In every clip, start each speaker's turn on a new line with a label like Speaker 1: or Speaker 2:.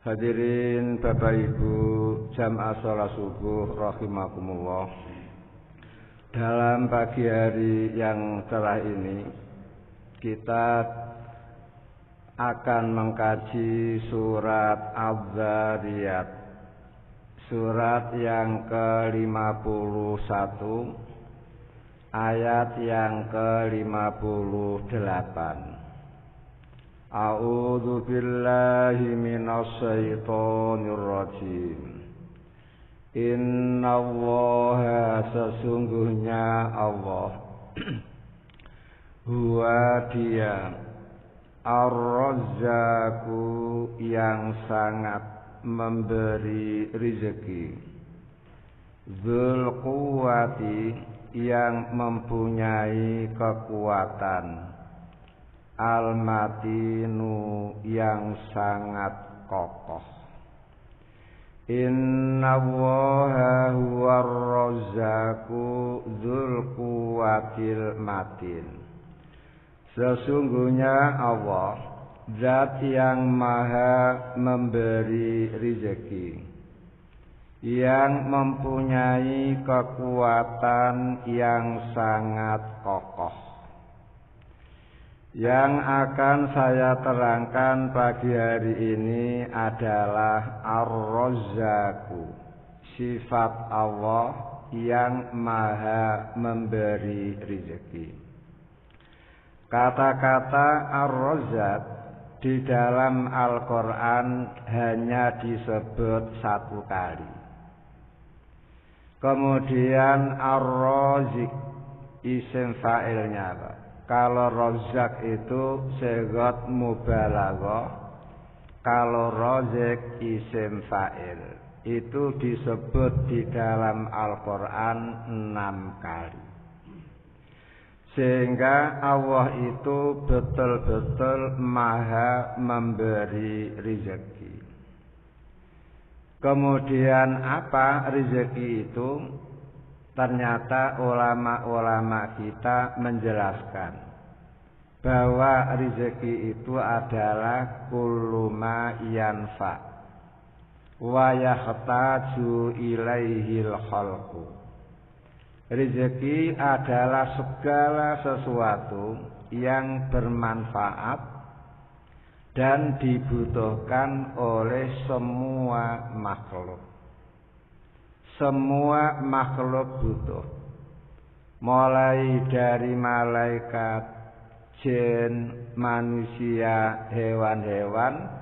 Speaker 1: Hadirin Bapak Ibu jamaah salat subuh rahimakumullah. Dalam pagi hari yang cerah ini kita akan mengkaji surat Az-Zariyat, surat yang ke-51 ayat yang ke-58. A'udzu billahi minasy syaithanir rajim. Innallaha sesungguhnya Allah huwa dia Ar-Razzaqu yang sangat memberi rezeki, Dzul Quwwati yang mempunyai kekuatan, Al-Matinu yang sangat kokoh. Innallaha huwar razzaqu dzul quwwatil matin. Sesungguhnya Allah zat yang maha memberi rezeki, yang mempunyai kekuatan yang sangat kokoh. Yang akan saya terangkan pagi hari ini adalah Ar-Razzaqu, sifat Allah yang maha memberi rezeki. Kata-kata Ar-Razzaq di dalam Al-Quran hanya disebut satu kali. Kemudian Ar-Razziq isim fa'ilnya apa? Kalau Razzaq itu sigat mubalaghah, kalau Razziq isim fa'il. Itu disebut di dalam Al-Quran 6 kali. Sehingga Allah itu betul-betul maha memberi rezeki. Kemudian apa rezeki itu? Ternyata ulama-ulama kita menjelaskan bahwa rezeki itu adalah kullu ma yanfa wa yahtaju ilaihil khalqu. Rezeki adalah segala sesuatu yang bermanfaat dan dibutuhkan oleh semua makhluk. Semua makhluk butuh, mulai dari malaikat, jin, manusia, hewan-hewan,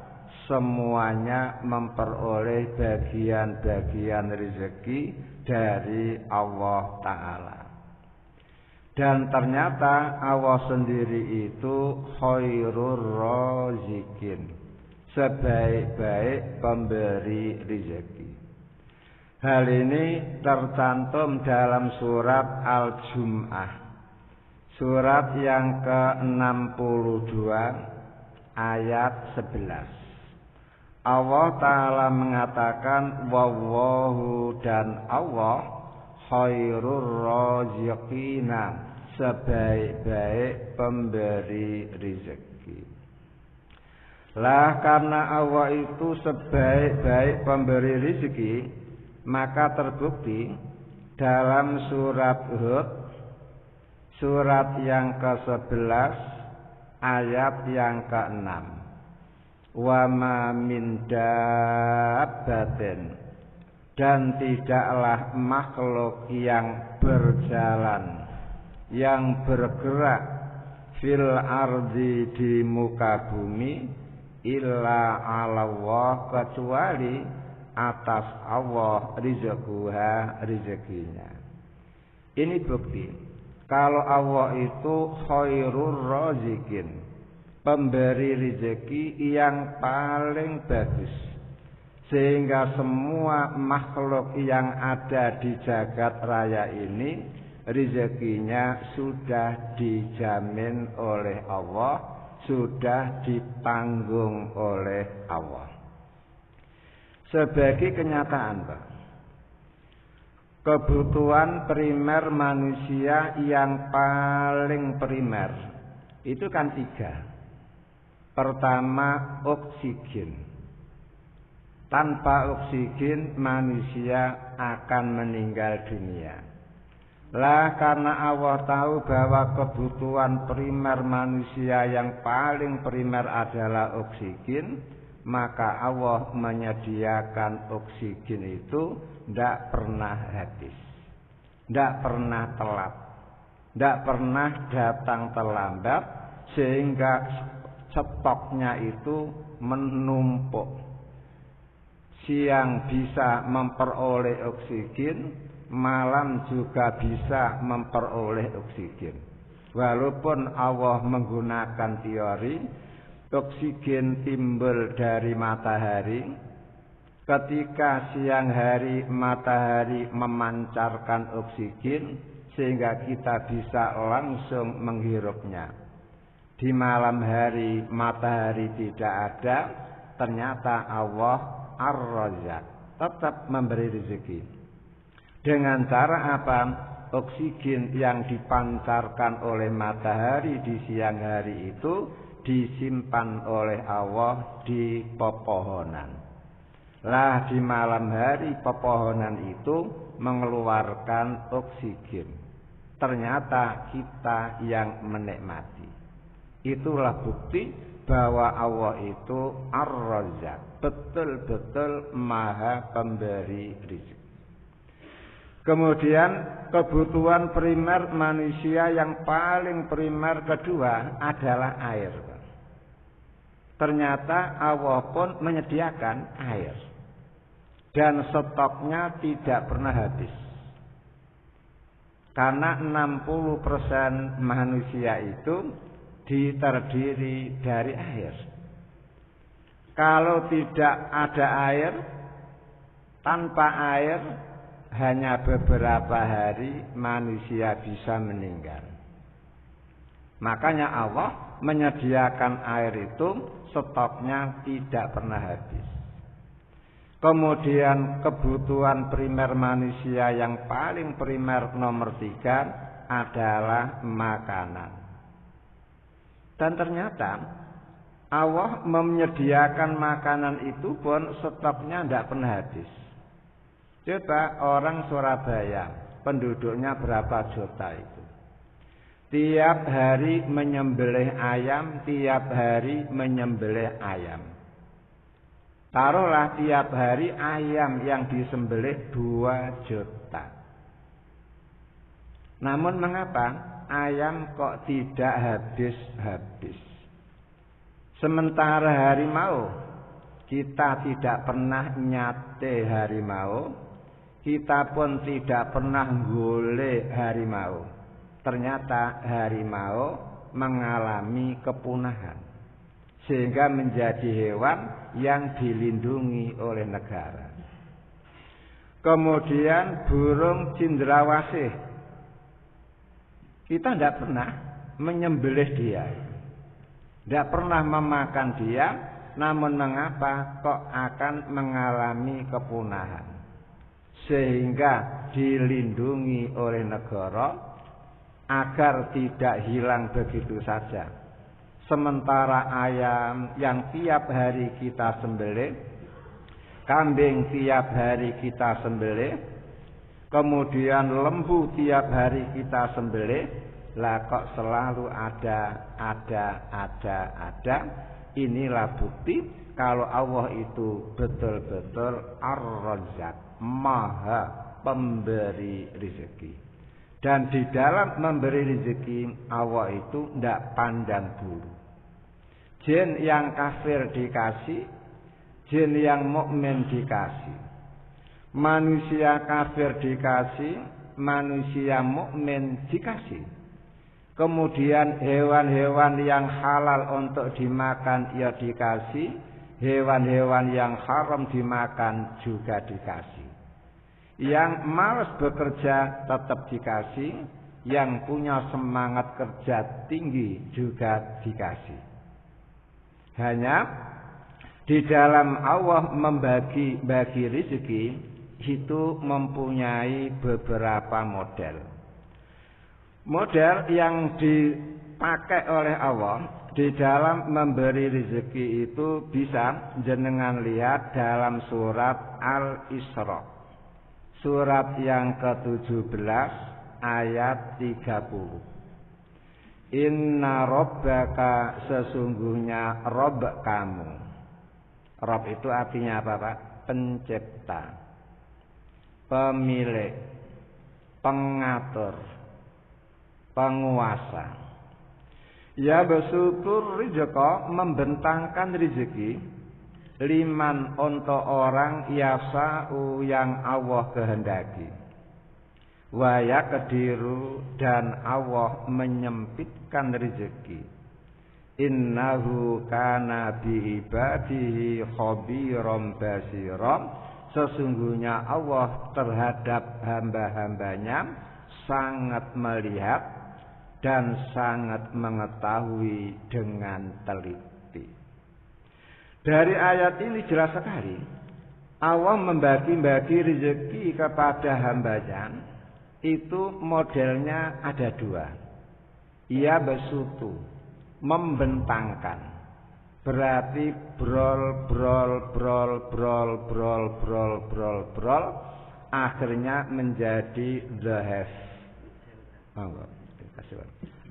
Speaker 1: semuanya memperoleh bagian-bagian rezeki dari Allah Ta'ala. Dan ternyata Allah sendiri itu khairur razikin, sebaik-baik pemberi rezeki. Hal ini tercantum dalam surat Al-Jum'ah, surat yang ke-62 ayat 11. Allah Ta'ala mengatakan wallahu dan Allah khairur raziqina, sebaik-baik pemberi rezeki. Lah karena Allah itu sebaik-baik pemberi rezeki, maka terbukti dalam surat Hud, surat yang ke-11 ayat yang ke-6. Wa ma min dabbatin, dan tidaklah makhluk yang berjalan, yang bergerak fil ardi di muka bumi, illa 'ala Allah, kecuali atas Allah rizquha, rezekinya. Ini bukti kalau Allah itu khairur razikin, pemberi rezeki yang paling bagus, sehingga semua makhluk yang ada di jagat raya ini rezekinya sudah dijamin oleh Allah, sudah ditanggung oleh Allah. Sebagai kenyataan, Pak, kebutuhan primer manusia yang paling primer itu kan 3. Pertama, oksigen. Tanpa oksigen manusia akan meninggal dunia. Lah karena Allah tahu bahwa kebutuhan primer manusia yang paling primer adalah oksigen, maka Allah menyediakan oksigen itu tidak pernah habis, tidak pernah telat, tidak pernah datang terlambat, sehingga stoknya itu menumpuk. Siang bisa memperoleh oksigen, malam juga bisa memperoleh oksigen. Walaupun Allah menggunakan teori oksigen timbul dari matahari, ketika siang hari matahari memancarkan oksigen sehingga kita bisa langsung menghirupnya. Di malam hari matahari tidak ada, ternyata Allah Ar-Razzaq tetap memberi rezeki. Dengan cara apa? Oksigen yang dipancarkan oleh matahari di siang hari itu disimpan oleh Allah di pepohonan. Lah di malam hari pepohonan itu mengeluarkan oksigen. Ternyata kita yang menikmati. Itulah bukti bahwa Allah itu Ar-Razzaq, betul-betul Maha Pemberi rezeki. Kemudian kebutuhan primer manusia yang paling primer kedua adalah air. Ternyata Allah pun menyediakan air. Dan stoknya tidak pernah habis. Karena 60% manusia itu terdiri dari air. Kalau tidak ada air, tanpa air hanya beberapa hari manusia bisa meninggal. Makanya Allah menyediakan air itu stoknya tidak pernah habis. Kemudian kebutuhan primer manusia yang paling primer nomor 3 adalah makanan. Dan ternyata Allah menyediakan makanan itu pun stoknya tidak pernah habis. Coba orang Surabaya, penduduknya berapa juta itu. Tiap hari menyembelih ayam, tiap hari menyembelih ayam. Taruhlah tiap hari ayam yang disembelih 2 juta. Namun mengapa ayam kok tidak habis-habis? Sementara harimau, kita tidak pernah nyate harimau, kita pun tidak pernah golek harimau. Ternyata harimau mengalami kepunahan, sehingga menjadi hewan yang dilindungi oleh negara. Kemudian burung cendrawasih, kita tidak pernah menyembelih dia, tidak pernah memakan dia, namun mengapa kok akan mengalami kepunahan? Sehingga dilindungi oleh negara agar tidak hilang begitu saja. Sementara ayam yang tiap hari kita sembelih, kambing tiap hari kita sembelih, kemudian lembu tiap hari kita sembelih, lah kok selalu ada. Inilah bukti kalau Allah itu betul-betul Ar-Razzaq, Maha Pemberi rezeki. Dan di dalam memberi rezeki Allah itu tidak pandang bulu. Jin yang kafir dikasih, jin yang mukmin dikasih. Manusia kafir dikasih, manusia mukmin dikasih. Kemudian hewan-hewan yang halal untuk dimakan ya dikasih, hewan-hewan yang haram dimakan juga dikasih. Yang malas bekerja tetap dikasih, yang punya semangat kerja tinggi juga dikasih. Hanya di dalam Allah membagi rezeki itu mempunyai beberapa model. Model yang dipakai oleh Allah di dalam memberi rezeki itu bisa jenengan lihat dalam surat Al-Isra. Surat yang ke-17 ayat 30. Inna rabbaka, sesungguhnya Rabb kamu. Rabb itu artinya apa, Pak? Pencipta, pemilik, pengatur, penguasa. Ya besutur rizqa, membentangkan rezeki, liman untuk orang yasa'u yang Allah kehendaki. Wa yaqdiru, dan Allah menyempitkan rezeki. Innahu kana bi ibadihi khabiran basiran, sesungguhnya Allah terhadap hamba-hambanya sangat melihat dan sangat mengetahui dengan teliti. Dari ayat ini jelas sekali Allah membagi-bagi rezeki kepada hambanya. Itu modelnya ada dua. Ia besutu, membentangkan, berarti brol, akhirnya menjadi the have.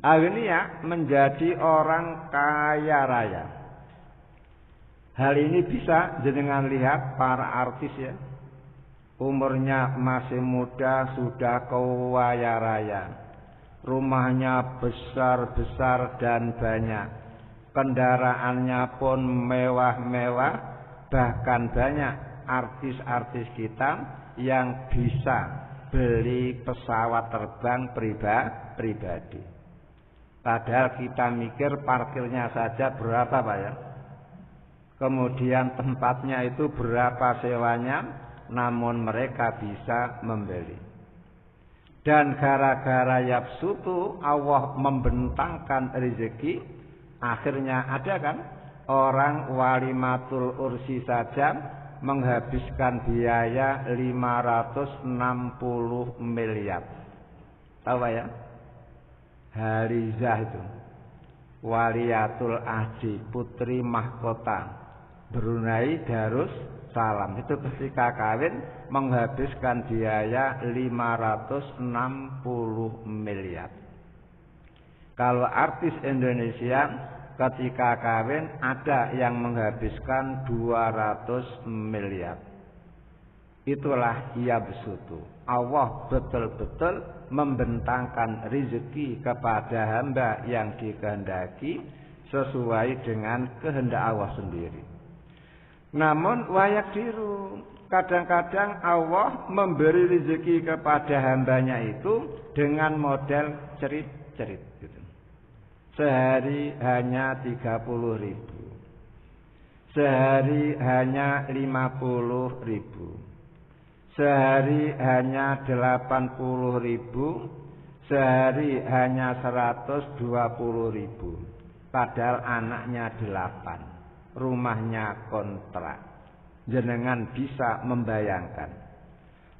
Speaker 1: Akhirnya menjadi orang kaya raya. Hal ini bisa jenengan lihat para artis ya. Umurnya masih muda sudah kaya raya. Rumahnya besar-besar dan banyak. Kendaraannya pun mewah-mewah. Bahkan banyak artis-artis kita yang bisa beli pesawat terbang pribadi. Padahal kita mikir parkirnya saja berapa, Pak ya. Kemudian tempatnya itu berapa sewanya. Namun mereka bisa membeli. Dan gara-gara yapsutu Allah membentangkan rezeki. Akhirnya ada kan orang walimatul ursi saja menghabiskan biaya 560 miliar. Tahu ya? Harizah itu Waliyatul Ahdi, putri mahkota Brunei Darus Salam, itu ketika kawin menghabiskan biaya 560 miliar. Kalau artis Indonesia ketika kawin ada yang menghabiskan 200 miliar. Itulah ia besutu. Allah betul-betul membentangkan rezeki kepada hamba yang dikehendaki sesuai dengan kehendak Allah sendiri. Namun wayak diru, kadang-kadang Allah memberi rezeki kepada hambanya itu dengan model cerit-cerit gitu. Sehari hanya 30.000, sehari hanya 50.000, sehari hanya 80.000, sehari hanya 120.000. Padahal anaknya 8. Rumahnya kontrak. Jenengan bisa membayangkan.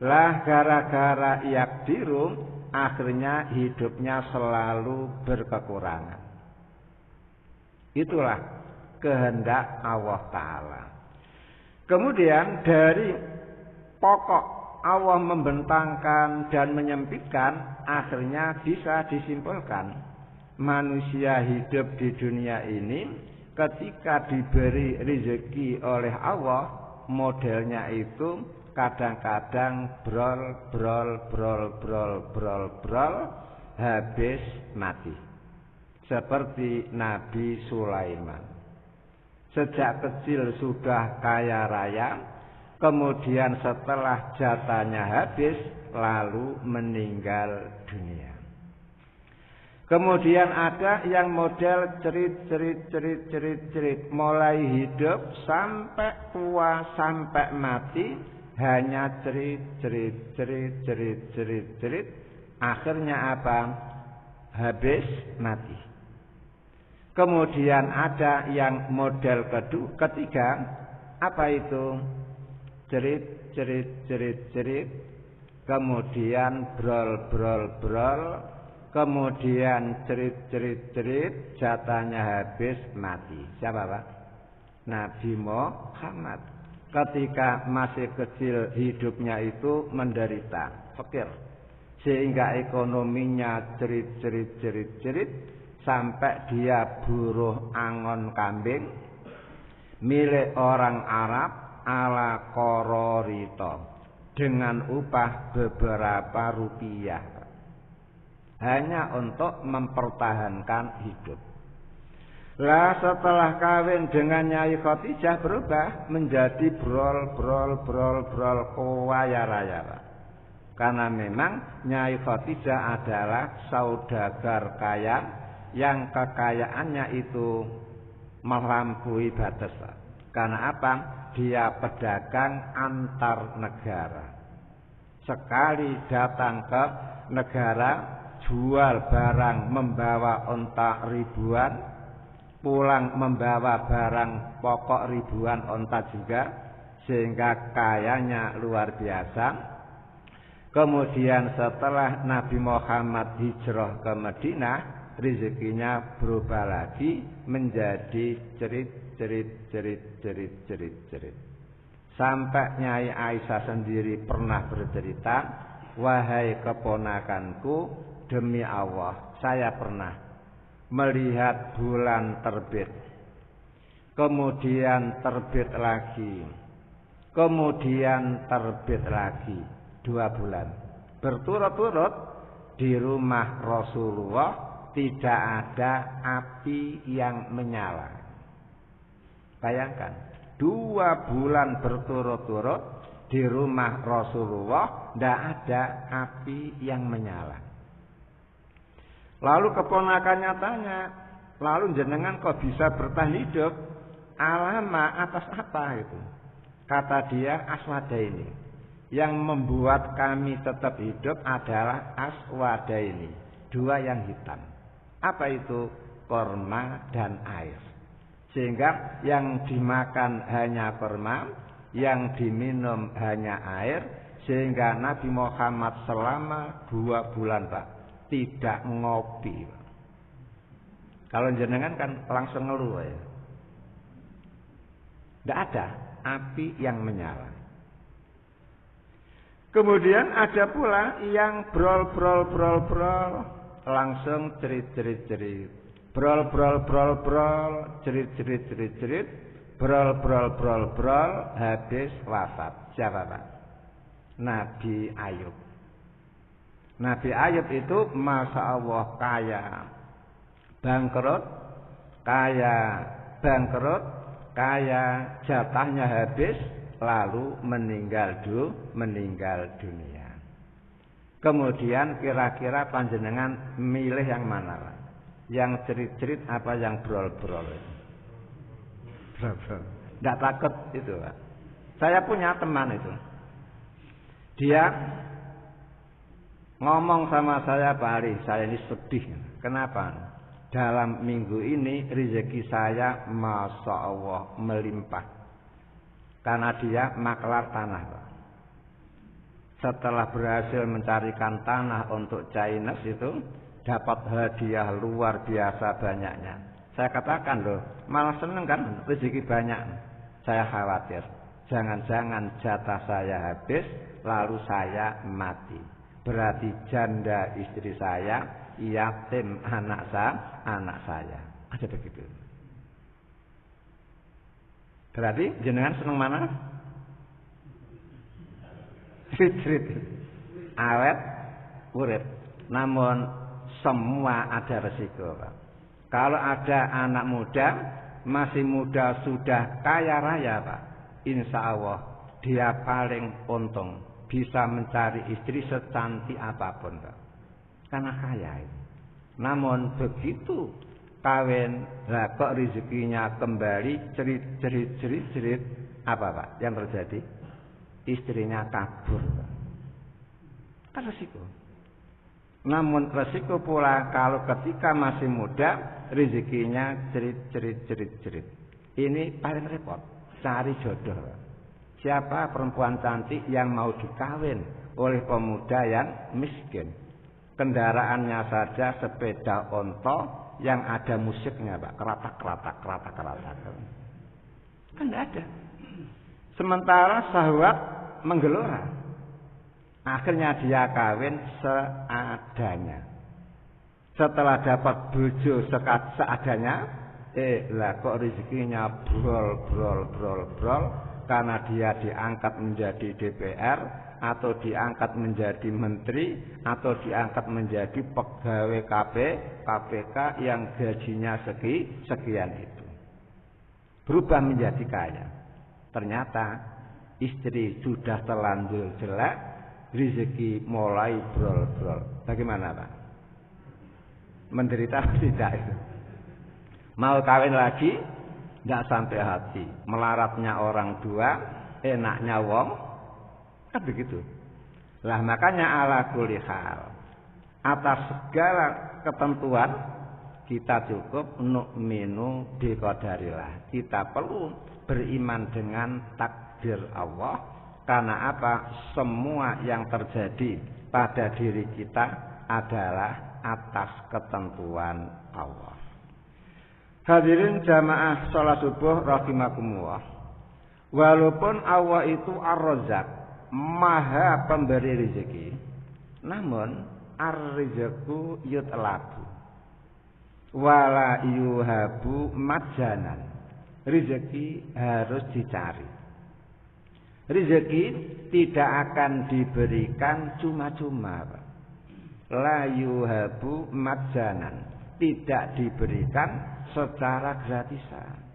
Speaker 1: Lah gara-gara yakdiru, akhirnya hidupnya selalu berkekurangan. Itulah kehendak Allah Ta'ala. Kemudian dari pokok Allah membentangkan dan menyempitkan, akhirnya bisa disimpulkan manusia hidup di dunia ini ketika diberi rezeki oleh Allah, modelnya itu kadang-kadang brol, habis mati. Seperti Nabi Sulaiman. Sejak kecil sudah kaya raya, kemudian setelah jatahnya habis, lalu meninggal dunia. Kemudian ada yang model cerit, mulai hidup sampai tua, sampai mati, hanya cerit. Akhirnya apa? Habis mati. Kemudian ada yang model ketiga, apa itu? Cerit, kemudian brol, kemudian cerit, jatahnya habis, mati. Siapa Pak? Nabi Muhammad. Ketika masih kecil hidupnya itu menderita, fakir, sehingga ekonominya cerit, sampai dia buruh angon kambing milik orang Arab ala kororito dengan upah beberapa rupiah, hanya untuk mempertahankan hidup. Lah setelah kawin dengan Nyai Khadijah berubah menjadi brol kaya raya. Karena memang Nyai Khadijah adalah saudagar kaya yang kekayaannya itu melampaui batas. Karena apa? Dia pedagang antar negara. Sekali datang ke negara, jual barang membawa onta ribuan, pulang membawa barang pokok ribuan onta juga, sehingga kayanya luar biasa. Kemudian setelah Nabi Muhammad hijrah ke Madinah, rezekinya berubah lagi menjadi cerit. Sampai Nyai Aisyah sendiri pernah bercerita, wahai keponakanku, demi Allah saya pernah melihat bulan terbit, kemudian terbit lagi, kemudian terbit lagi, 2 bulan berturut-turut di rumah Rasulullah tidak ada api yang menyala. Bayangkan, 2 bulan berturut-turut di rumah Rasulullah tidak ada api yang menyala. Lalu keponakannya tanya, lalu jenengan kok bisa bertahan hidup? Alama atas apa itu? Kata dia, aswadaini. Yang membuat kami tetap hidup adalah aswadaini, 2 yang hitam. Apa itu? Korma dan air. Sehingga yang dimakan hanya korma, yang diminum hanya air. Sehingga Nabi Muhammad selama 2 bulan Pak tidak ngopi. Kalau jenengan kan langsung ngeluh ya. Tidak ada api yang menyala. Kemudian ada pula yang brol langsung cerit. Brol cerit. Brol habis wafat. Siapa Pak? Nabi Ayub. Nabi Ayub itu masya Allah kaya bangkrut, jatahnya habis, lalu meninggal dunia. Kemudian kira-kira panjenengan milih yang mana? Yang cerit apa yang brol? Tidak takut itu Pak. Saya punya teman itu, dia ngomong sama saya, Pak Ali, saya ini sedih. Kenapa? Dalam minggu ini rezeki saya masya Allah melimpah. Karena dia maklar tanah Pak. Setelah berhasil mencarikan tanah untuk Chinese itu, dapat hadiah luar biasa banyaknya. Saya katakan loh, malah seneng kan rezeki banyak. Saya khawatir, jangan-jangan jatah saya habis, lalu saya mati. Berarti janda istri saya, yatim anak saya. Ada begitu. Berarti jenengan seneng mana? Cerit. Awet, urip. Namun semua ada resiko Pak. Kalau ada anak muda, masih muda sudah kaya raya Pak, insya Allah dia paling untung, bisa mencari istri secantik apapun Pak, karena kaya. Namun begitu kawin, lah kok rezekinya kembali cerit, apa Pak yang terjadi? Istrinya kabur Pak. Kan resiko. Namun resiko pula kalau ketika masih muda, rezekinya cerit. Ini paling repot, cari jodoh. Siapa perempuan cantik yang mau dikawin oleh pemuda yang miskin? Kendaraannya saja sepeda onto yang ada musiknya, Pak. Keratak. Kan tidak ada. Sementara syahwat menggelora. Akhirnya dia kawin seadanya. Setelah dapat bojo seadanya, lah kok rezekinya brol karena dia diangkat menjadi DPR atau diangkat menjadi menteri atau diangkat menjadi pegawai KPK yang gajinya sekian itu. Berubah menjadi kaya. Ternyata istri sudah terlanjur jelek, rezeki mulai brol. Bagaimana, Pak? Menderita tidak itu? Mau kawin lagi, tidak sampai hati. Melaratnya orang tua, enaknya wong, kan begitu. Lah makanya ala kulli hal, atas segala ketentuan kita cukup nu'minu biqadarillah. Kita perlu beriman dengan takdir Allah. Karena apa? Semua yang terjadi pada diri kita adalah atas ketentuan Allah. Hadirin jamaah salat subuh rahimakumullah. Walaupun Allah itu Ar-Razzaq, Maha pemberi rezeki, namun ar-rizqu yutlabu wala yuhabu majanan. Rezeki harus dicari. Rezeki tidak akan diberikan cuma-cuma, Pak. La yuhabu majanan, tidak diberikan secara gratisan.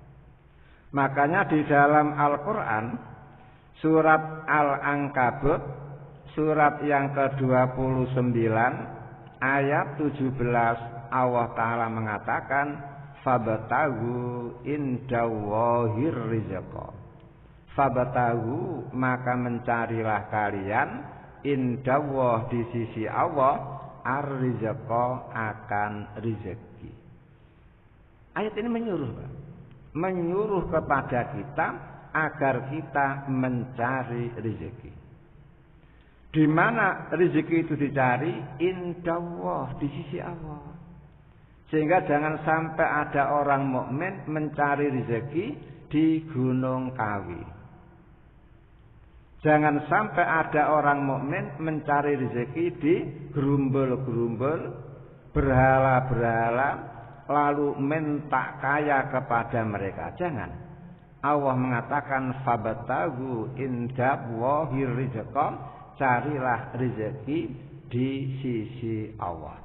Speaker 1: Makanya di dalam Al-Quran surat Al-Ankabut surat yang ke-29 ayat 17 Allah Ta'ala mengatakan fabtagu indallahir rizqa. Fabtagu, maka mencarilah kalian indallah, di sisi Allah, ar-rizqa, akan rezeki. Ayat ini menyuruh, Pak. Menyuruh kepada kita agar kita mencari rezeki. Di mana rezeki itu dicari? Indallah, di sisi Allah. Sehingga jangan sampai ada orang mukmin mencari rezeki di Gunung Kawi. Jangan sampai ada orang mukmin mencari rezeki di gerumbul-gerumbul, berhala-berhala, lalu minta kaya kepada mereka. Jangan. Allah mengatakan fabtagu indallahi rizqa, carilah rezeki di sisi Allah.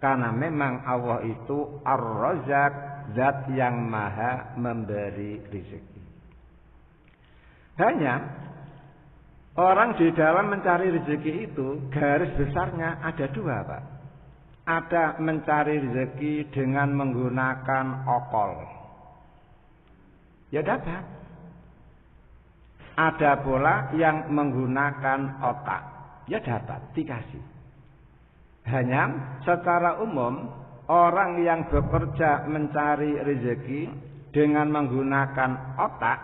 Speaker 1: Karena memang Allah itu Ar-Razzaq, zat yang maha memberi rezeki. Hanya orang di dalam mencari rezeki itu garis besarnya ada dua, Pak. Ada mencari rezeki dengan menggunakan okol, ya dapat. Ada pula yang menggunakan otak, ya dapat, dikasih. Hanya secara umum orang yang bekerja mencari rezeki dengan menggunakan otak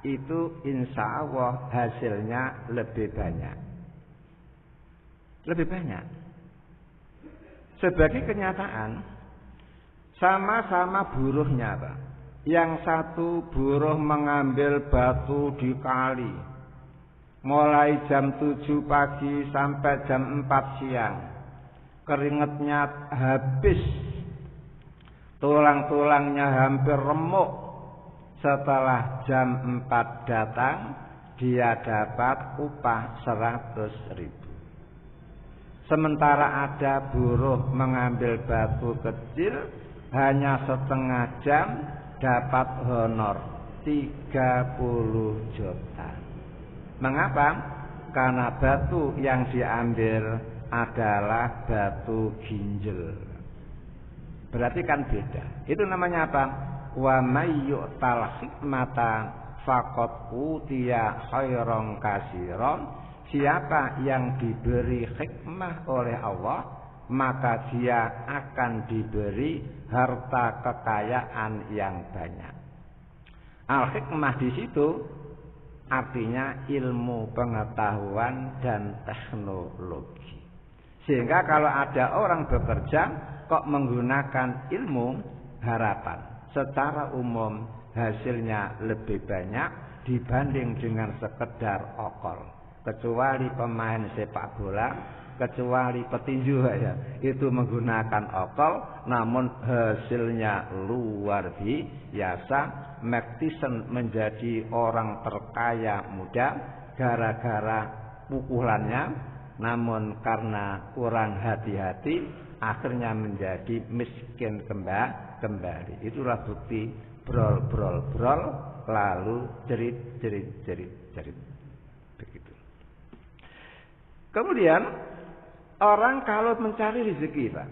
Speaker 1: itu insya Allah hasilnya lebih banyak. Lebih banyak. Sebagai kenyataan, sama-sama buruhnya, Pak. Yang satu buruh mengambil batu di kali, mulai jam 7 pagi sampai jam 4 siang. Keringatnya habis, tulang-tulangnya hampir remuk. Setelah jam 4 datang, dia dapat upah 100.000. Sementara ada buruh mengambil batu kecil, hanya setengah jam dapat honor 30 juta. Mengapa? Karena batu yang diambil adalah batu ginjal. Berarti kan beda. Itu namanya apa? Wa may yu'tal hikmata faqad utiya khairan katsiran. Siapa yang diberi hikmah oleh Allah, maka dia akan diberi harta kekayaan yang banyak. Al-hikmah di situ artinya ilmu, pengetahuan dan teknologi. Sehingga kalau ada orang bekerja kok menggunakan ilmu, harapan secara umum hasilnya lebih banyak dibanding dengan sekedar okol. Kecuali pemain sepak bola, kecuali petinju ya, itu menggunakan okol namun hasilnya luar biasa. Mike Tyson menjadi orang terkaya muda gara-gara pukulannya, namun karena kurang hati-hati akhirnya menjadi miskin kembali. Itulah bukti brol lalu jerit. Begitu. Kemudian orang kalau mencari rezeki, Pak,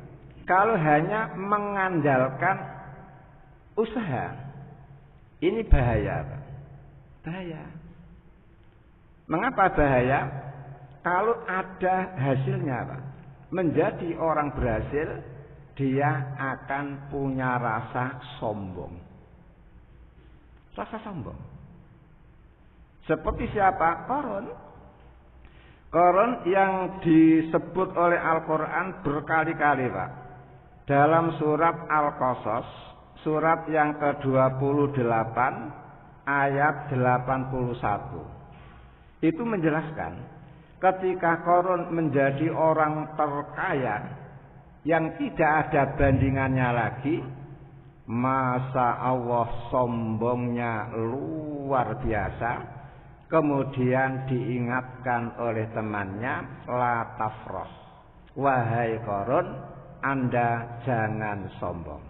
Speaker 1: kalau hanya mengandalkan usaha, ini bahaya, Pak. Bahaya. Mengapa bahaya? Kalau ada hasilnya, Pak, menjadi orang berhasil, dia akan punya rasa sombong. Rasa sombong. Seperti siapa? Korun yang disebut oleh Al-Quran berkali-kali, Pak. Dalam surat Al-Qasas, surat yang ke-28, ayat 81. Itu menjelaskan, ketika Korun menjadi orang terkaya yang tidak ada bandingannya lagi, masa Allah sombongnya luar biasa. Kemudian diingatkan oleh temannya, la tafrah, wahai Korun, Anda jangan sombong.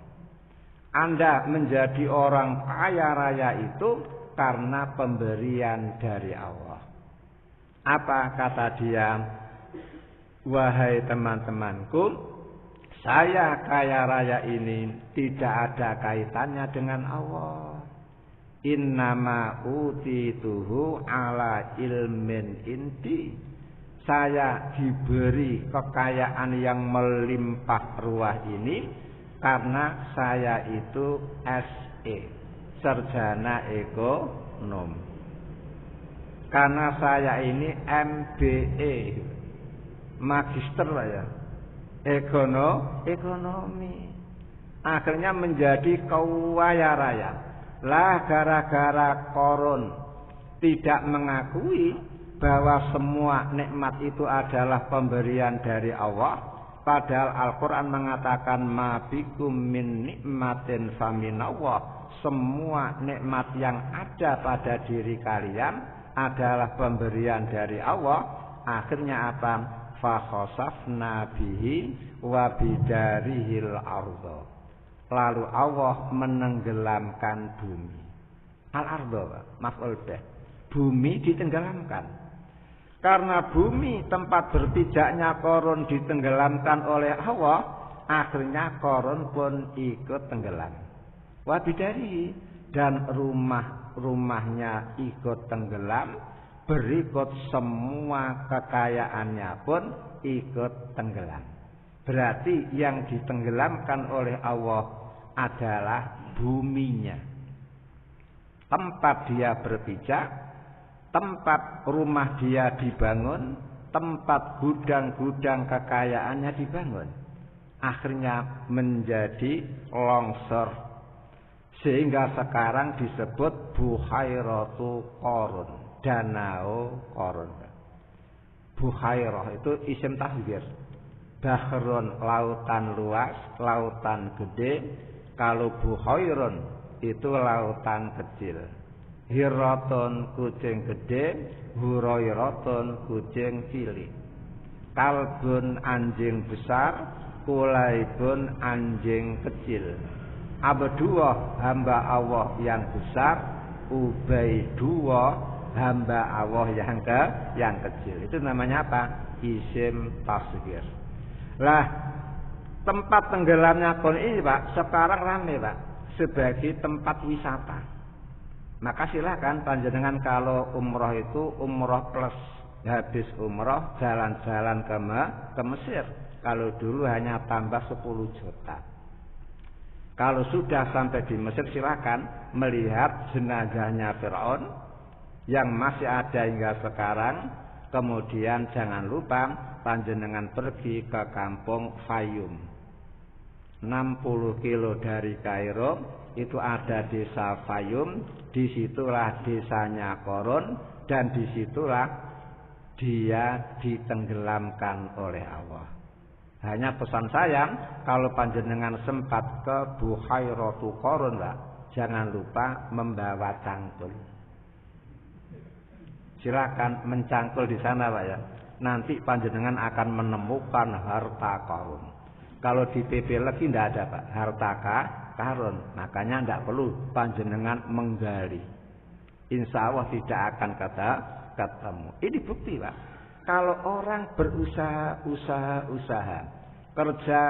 Speaker 1: Anda menjadi orang kaya raya itu karena pemberian dari Allah. Apa kata dia? Wahai teman-temanku, saya kaya raya ini tidak ada kaitannya dengan Allah. Innama utituhu ala ilmin indi. Saya diberi kekayaan yang melimpah ruah ini karena saya itu SE, sarjana ekonom. Karena saya ini MBA, magister ya, ekonomi. Akhirnya menjadi kaya raya. Lah gara-gara Korun tidak mengakui bahwa semua nikmat itu adalah pemberian dari Allah, padahal Al-Quran mengatakan ma bikum min nikmatin faminallah. Semua nikmat yang ada pada diri kalian adalah pemberian dari Allah. Akhirnya apa? Fa khasafna bihi wa bidarihil ardh. Lalu Allah menenggelamkan bumi. Al-ardh, maf'ul bih. Bumi ditenggelamkan. Karena bumi tempat berpijaknya Korun ditenggelamkan oleh Allah, akhirnya Korun pun ikut tenggelam. Wa bidarihi, dan rumahnya ikut tenggelam, berikut semua kekayaannya pun ikut tenggelam. Berarti yang ditenggelamkan oleh Allah adalah buminya. Tempat dia berpijak, tempat rumah dia dibangun, tempat gudang-gudang kekayaannya dibangun. Akhirnya menjadi longsor. Sehingga sekarang disebut Buhairatu Korun, Danau Korun. Buhairah itu isim tasghir. Bahrun, lautan luas, lautan gede. Kalau Buhairun itu lautan kecil. Hiratun, kucing gede. Hurairatun, kucing cilik. Kalbun, anjing besar. Kulaibun, anjing kecil. Abdullah, hamba Allah yang besar. Ubaidullah, hamba Allah yang kecil. Itu namanya apa? Isim tasghir. Lah, tempat tenggelamnya Korun ini, Pak, sekarang ramai, Pak, sebagai tempat wisata. Maka silakan panjenengan kalau umroh itu umroh plus, habis umroh jalan-jalan ke Mesir. Kalau dulu hanya tambah 10 juta. Kalau sudah sampai di Mesir, silakan melihat jenazahnya Fir'aun yang masih ada hingga sekarang. Kemudian jangan lupa panjenengan pergi ke kampung Fayum. 60 kilo dari Kairo itu ada desa Fayum, disitulah desanya Qarun, dan disitulah dia ditenggelamkan oleh Allah. Hanya pesan saya, kalau panjenengan sempat ke Buhairatu Qarun, Pak, jangan lupa membawa cangkul. Silakan mencangkul di sana, Pak ya. Nanti panjenengan akan menemukan harta Qarun. Kalau di PP lagi tidak ada, Pak, harta Qarun. Makanya tidak perlu panjenengan menggali. Insya Allah tidak akan ketemu. Ini bukti, Pak. Kalau orang berusaha, kerja,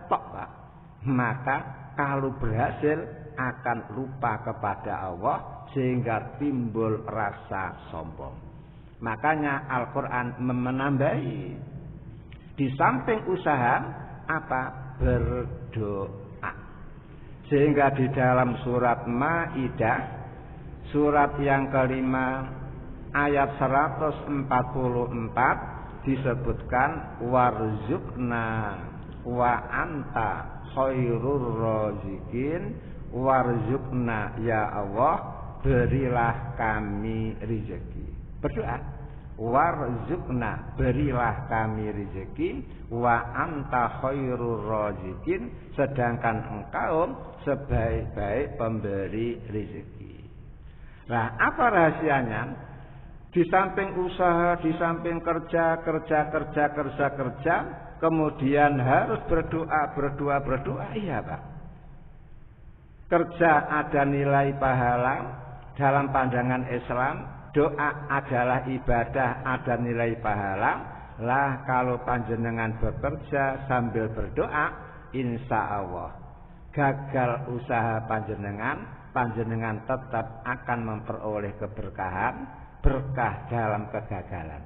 Speaker 1: tok, Pak, maka kalau berhasil akan lupa kepada Allah sehingga timbul rasa sombong. Makanya Al-Quran menambahi di samping usaha apa? Berdoa. Sehingga di dalam surat Maidah, surat yang kelima ayat 144 disebutkan warzuqna wa anta khairur raziqin. Warzuqna, ya Allah, berilah kami rezeki. Berdoa, warzuqna, berilah kami rezeki, wa anta khairur raziqin, sedangkan engkau sebaik-baik pemberi rezeki. Nah, apa rahasianya? Di samping usaha, di samping kerja, kemudian harus berdoa. Iya, Pak. Kerja ada nilai pahala dalam pandangan Islam, doa adalah ibadah, ada nilai pahala. Lah kalau panjenengan bekerja sambil berdoa, insya Allah gagal usaha panjenengan tetap akan memperoleh keberkahan, berkah dalam kegagalan.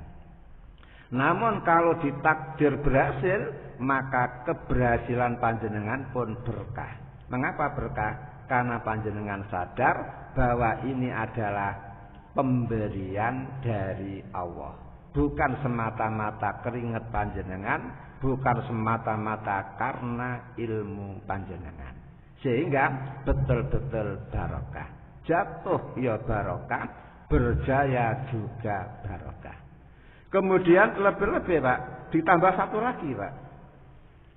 Speaker 1: Namun kalau ditakdir berhasil, maka keberhasilan panjenengan pun berkah. Mengapa berkah? Karena panjenengan sadar bahwa ini adalah pemberian dari Allah, bukan semata-mata keringat panjenengan, bukan semata-mata karena ilmu panjenengan. Sehingga betul-betul barokah. Jatuh ya barokah, berjaya juga barokah. Kemudian lebih-lebih, Pak, ditambah satu lagi, Pak,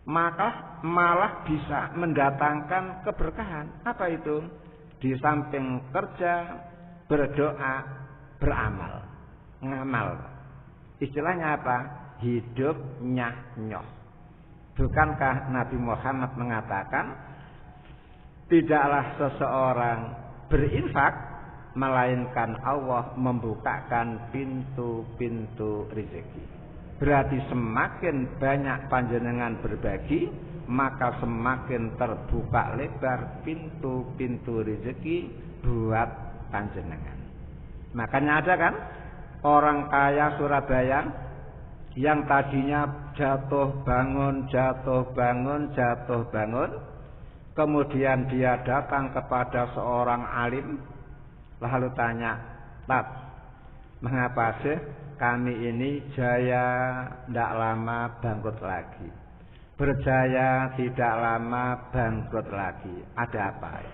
Speaker 1: maka malah bisa mendatangkan keberkahan. Apa itu? Di samping kerja, berdoa, beramal, ngamal. Istilahnya apa? Hidup nyah-nyoh. Bukankah Nabi Muhammad mengatakan, tidaklah seseorang berinfak melainkan Allah membukakan pintu-pintu rezeki. Berarti semakin banyak panjenengan berbagi, maka semakin terbuka lebar pintu-pintu rezeki buat panjenengan. Makanya ada kan orang kaya Surabaya yang tadinya jatuh bangun, kemudian dia datang kepada seorang alim, lalu tanya, "Tat, mengapa sih kami ini jaya tidak lama bangkrut lagi, berjaya tidak lama bangkrut lagi, ada apa?"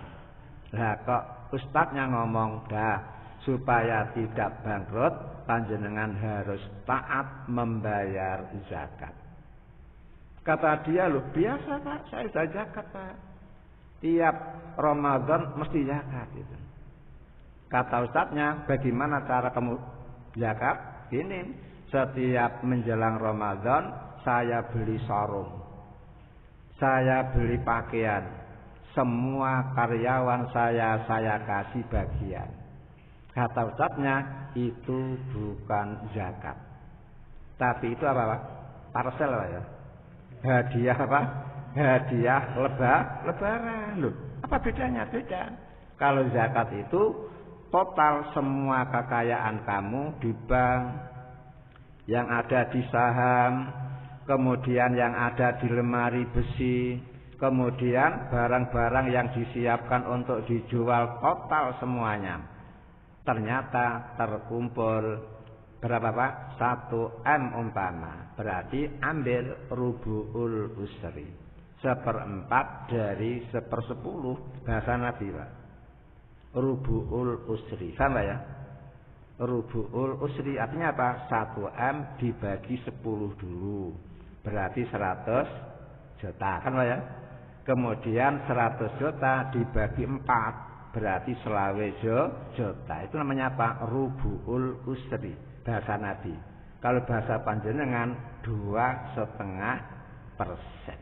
Speaker 1: Lah kok ustadznya ngomong, dah supaya tidak bangkrut panjenengan harus taat membayar zakat. Kata dia, "Loh biasa, Pak, saya zakat, Pak, tiap Ramadan mesti zakat." Gitu. Kata ustadznya, "Bagaimana cara kamu zakat?" Ini, setiap menjelang Ramadan saya beli sarung, saya beli pakaian, semua karyawan saya kasih bagian. Kata ustadznya, itu bukan zakat, tapi itu apa, Pak? Parsel, Pak ya. Hadiah apa? Hadiah lebaran. Loh, apa bedanya? Beda. Kalau zakat itu total semua kekayaan kamu di bank, yang ada di saham, kemudian yang ada di lemari besi, kemudian barang-barang yang disiapkan untuk dijual, total semuanya ternyata terkumpul Berapa Pak? 1 M umpama. Berarti ambil rubu'ul usri. 1/4 dari 1/10 bahasa Nabi Pak. Rubu'ul usri. Sama ya? Rubu'ul usri artinya apa? 1 M dibagi 10 dulu. Berarti 100 juta. Kan Pak ya? Kemudian 100 juta dibagi 4. Berarti 20 juta. Itu namanya apa? Rubu'ul usri. Bahasa Nabi. Kalau bahasa panjenengan 2,5%.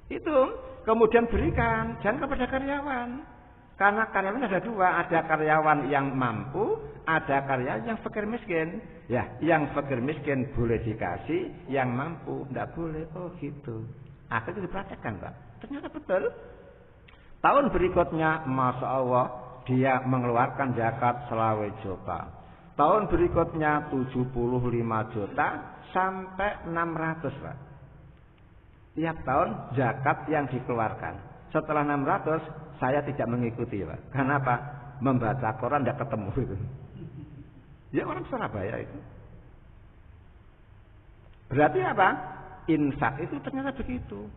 Speaker 1: Itu kemudian berikan, jangan kepada karyawan. Karena karyawan ada 2, ada karyawan yang mampu, ada karyawan yang fakir miskin. Ya, yang fakir miskin boleh dikasih, yang mampu tidak boleh. Oh gitu. Akhirnya dipraktekkan Pak. Ternyata betul. Tahun berikutnya, Masya Allah, dia mengeluarkan zakat 20 juta. Tahun berikutnya 75 juta sampai 600 Pak. Tiap tahun zakat yang dikeluarkan. Setelah 600 saya tidak mengikuti Pak. Karena apa? Membaca Quran tidak ketemu itu. Ya orang Surabaya itu. Berarti apa? Infak itu ternyata begitu.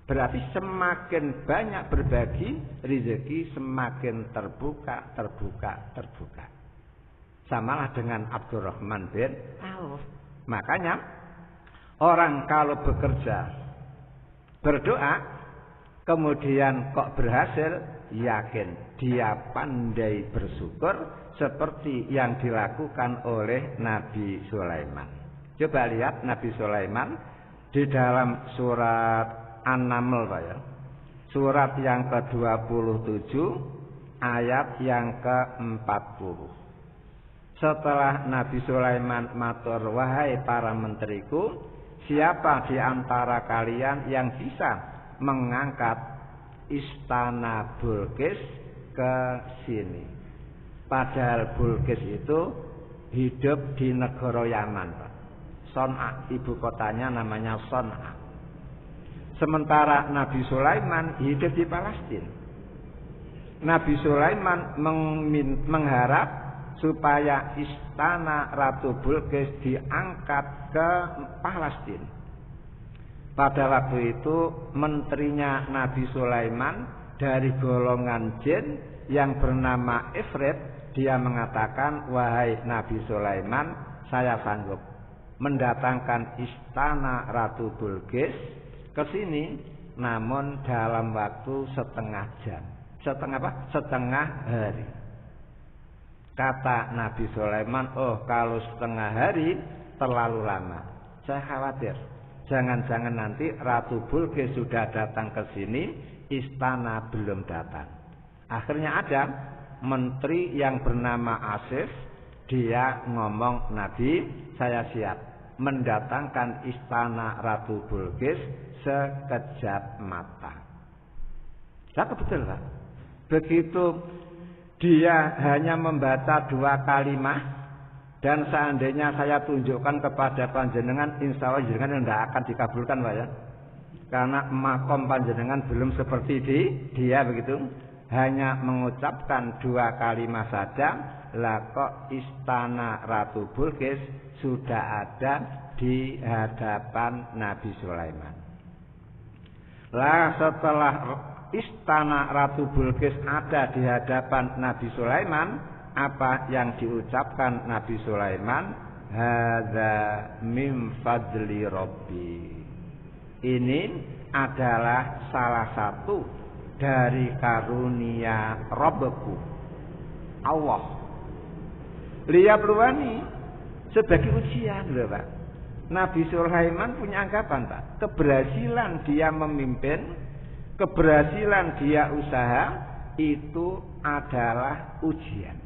Speaker 1: Berarti semakin banyak berbagi, rezeki semakin terbuka. Samalah dengan Abdurrahman bin Auf. Makanya orang kalau bekerja, berdoa, kemudian kok berhasil, yakin dia pandai bersyukur seperti yang dilakukan oleh Nabi Sulaiman. Coba lihat Nabi Sulaiman di dalam surat An-Naml Pak ya. Surat yang ke-27 ayat yang ke-40. Setelah Nabi Sulaiman matur, wahai para menteriku, siapa di antara kalian yang bisa mengangkat istana Bilqis ke sini? Padahal Bilqis itu hidup di negara Yaman Pak. Son'a, ibu kotanya namanya Son'a. Sementara Nabi Sulaiman hidup di Palestina. Nabi Sulaiman mengharap supaya istana Ratu Bilqis diangkat ke Palestina. Pada waktu itu menterinya Nabi Sulaiman dari golongan jin yang bernama Ifrit, dia mengatakan, wahai Nabi Sulaiman, saya sanggup mendatangkan istana Ratu Bilqis ke sini, namun dalam waktu setengah jam. Setengah hari. Kata Nabi Sulaiman, oh kalau setengah hari terlalu lama. Saya khawatir, jangan-jangan nanti Ratu Bilqis sudah datang ke sini, istana belum datang. Akhirnya ada menteri yang bernama Asif, dia ngomong, Nabi, saya siap mendatangkan istana Ratu Bilqis sekejap mata. Nah, betul Pak. Begitu dia hanya membaca 2 kalimat, dan seandainya saya tunjukkan kepada panjenengan, insya Allah jenengan tidak akan dikabulkan Pak ya. Karena makom panjenengan belum seperti dia begitu. Hanya mengucapkan 2 kalimat saja, lah kok istana Ratu Bilqis sudah ada di hadapan Nabi Sulaiman. Lah setelah istana Ratu Bilqis ada di hadapan Nabi Sulaiman, apa yang diucapkan Nabi Sulaiman? Hadza min fadli Rabbi. Ini adalah salah satu dari karunia Rabbku, Allah. Liyabluwani, sebagai ujian loh Pak. Nabi Sulaiman punya anggapan Pak, keberhasilan dia memimpin, keberhasilan dia usaha itu adalah ujian.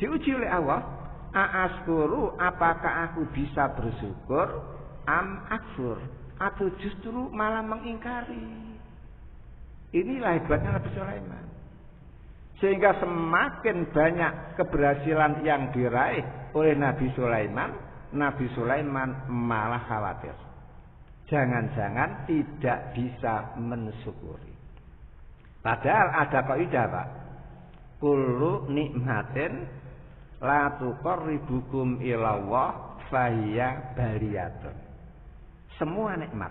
Speaker 1: Diuji oleh Allah, a'askuru, apakah aku bisa bersyukur, am akfur, atau justru malah mengingkari. Inilah hebatnya Nabi Sulaiman. Sehingga semakin banyak keberhasilan yang diraih oleh Nabi Sulaiman malah khawatir. Jangan-jangan tidak bisa mensyukuri. Padahal ada kaidah Pak. kullu nikmatin la tuqarribukum ilallah fahiya baliyatun. Semua nikmat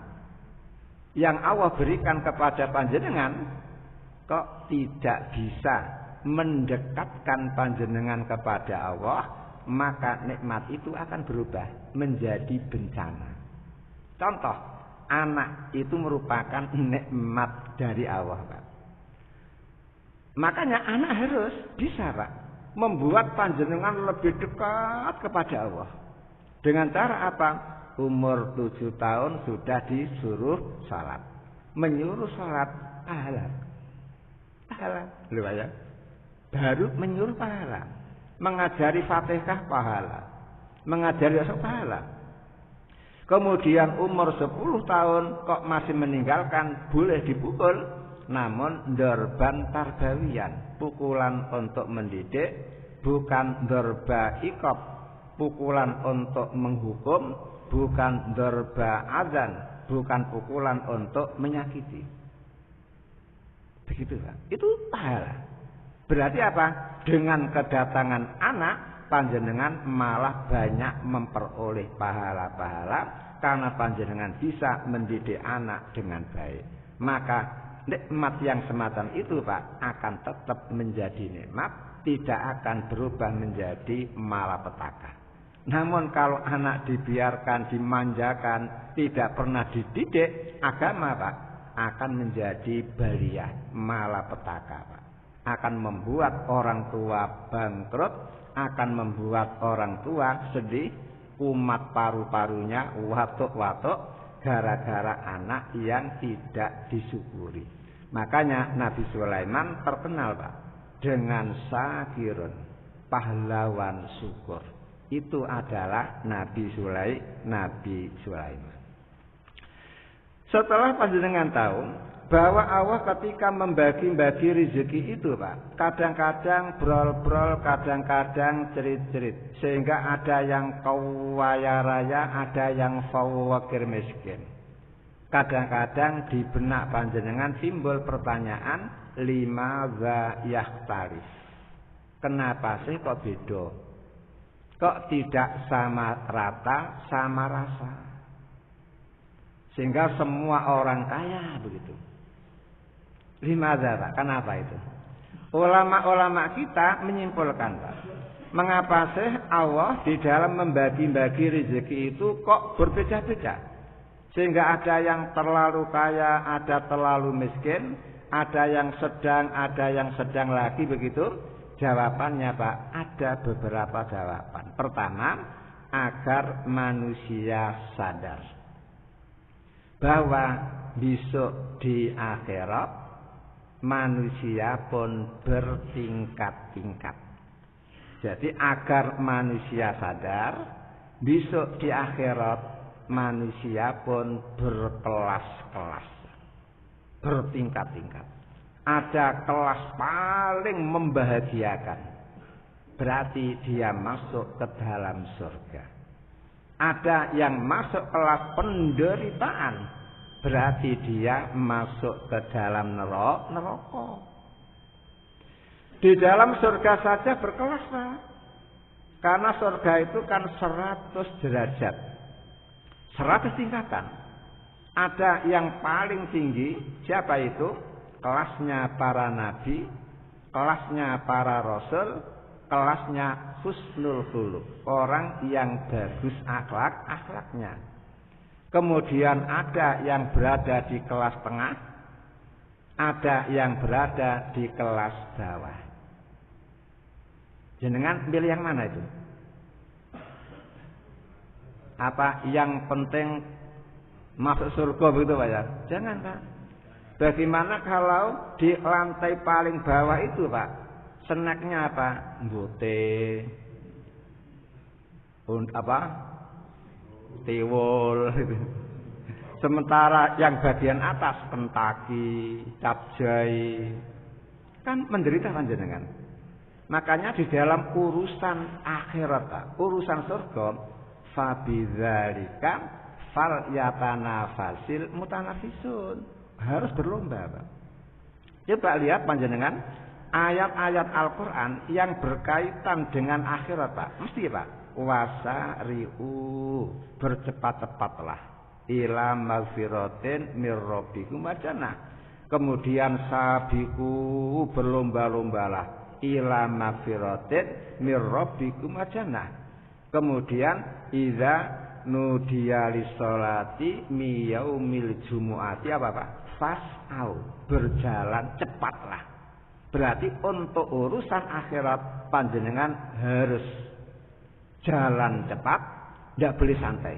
Speaker 1: yang Allah berikan kepada panjenengan kok tidak bisa mendekatkan panjenengan kepada Allah, maka nikmat itu akan berubah menjadi bencana. Contoh, anak itu merupakan nikmat dari Allah, Pak. Makanya anak harus bisa, Pak, membuat panjenengan lebih dekat kepada Allah. Dengan cara apa? Umur 7 tahun sudah disuruh salat. Menyuruh salat pahala. Pahala. Loh ya. Baru menyuruh pahala. Mengajari Fatihah pahala. Mengajari asal pahala. Kemudian umur 10 tahun kok masih meninggalkan, boleh dipukul. Namun dorban tarbawiyan, pukulan untuk mendidik, bukan dorba iqab, pukulan untuk menghukum, bukan dorba azan, bukan pukulan untuk menyakiti. Begitu, Pak. Itu pahala. Berarti apa? Dengan kedatangan anak, panjenengan malah banyak memperoleh pahala-pahala karena panjenengan bisa mendidik anak dengan baik. Maka nikmat yang semacam itu, Pak, akan tetap menjadi nikmat, tidak akan berubah menjadi malapetaka. Namun kalau anak dibiarkan, dimanjakan, tidak pernah dididik agama, Pak, akan menjadi baliyah, malapetaka, Pak. Akan membuat orang tua bangkrut, akan membuat orang tua sedih, umat paru-parunya watuk-watuk gara-gara anak yang tidak disyukuri. Makanya Nabi Sulaiman terkenal, Pak, dengan sakirun, pahlawan syukur. Itu adalah Nabi Sulaiman. Setelah panjenengan tahu bahwa Allah ketika membagi-bagi rezeki itu, Pak, kadang-kadang brol-brol, kadang-kadang cerit-cerit, sehingga ada yang kaya raya, ada yang fakir miskin. Kadang-kadang di benak panjenengan timbul pertanyaan, limadza yahtaris. Kenapa sih kok beda? Kok tidak sama rata, sama rasa? Sehingga semua orang kaya begitu. Limadza, Pak? Kenapa itu? Ulama-ulama kita menyimpulkan, Pak, mengapa sih Allah di dalam membagi-bagi rezeki itu kok berbeda-beda? Sehingga ada yang terlalu kaya, ada terlalu miskin, ada yang sedang lagi begitu. Jawabannya, Pak, ada beberapa jawaban. Pertama, agar manusia sadar bahwa besok di akhirat manusia pun bertingkat-tingkat. Jadi agar manusia sadar besok di akhirat manusia pun berkelas-kelas, bertingkat-tingkat. Ada kelas paling membahagiakan, berarti dia masuk ke dalam surga. Ada yang masuk kelas penderitaan, berarti dia masuk ke dalam neraka. Di dalam surga saja berkelas, Pak. Karena surga itu kan 100 derajat, 100 tingkatan. Ada yang paling tinggi, siapa itu? Kelasnya para nabi, kelasnya para rasul, kelasnya husnul khuluq, orang yang bagus akhlaknya. Kemudian ada yang berada di kelas tengah, ada yang berada di kelas bawah. Jenengan pilih yang mana itu? Apa yang penting masuk surga begitu, Pak ya? Jangan, Pak. Bagaimana kalau di lantai paling bawah itu, Pak, snacknya apa? Bote, tiwul. Sementara yang bagian atas Kentucky, capjai, kan menderita panjenengan. Makanya di dalam urusan akhirat, Pak, urusan surga, fabidzalika falyatanafasil mutanafisun. Harus berlomba, Pak. Coba lihat panjenengan ayat-ayat Al-Quran yang berkaitan dengan akhirat Pak, mesti Pak, wasari'u, bercepat-cepatlah, ila magfiratin mir rabbikum wa jannah. Kemudian sabiqu, berlomba-lombalah, ila magfiratin mir rabbikum wa jannah. Kemudian idza nudiya lis-sholati mi yaumil jumu'ati apa Pak? Fas'au, berjalan cepatlah. Berarti untuk urusan akhirat panjenengan harus jalan cepat, tidak boleh santai.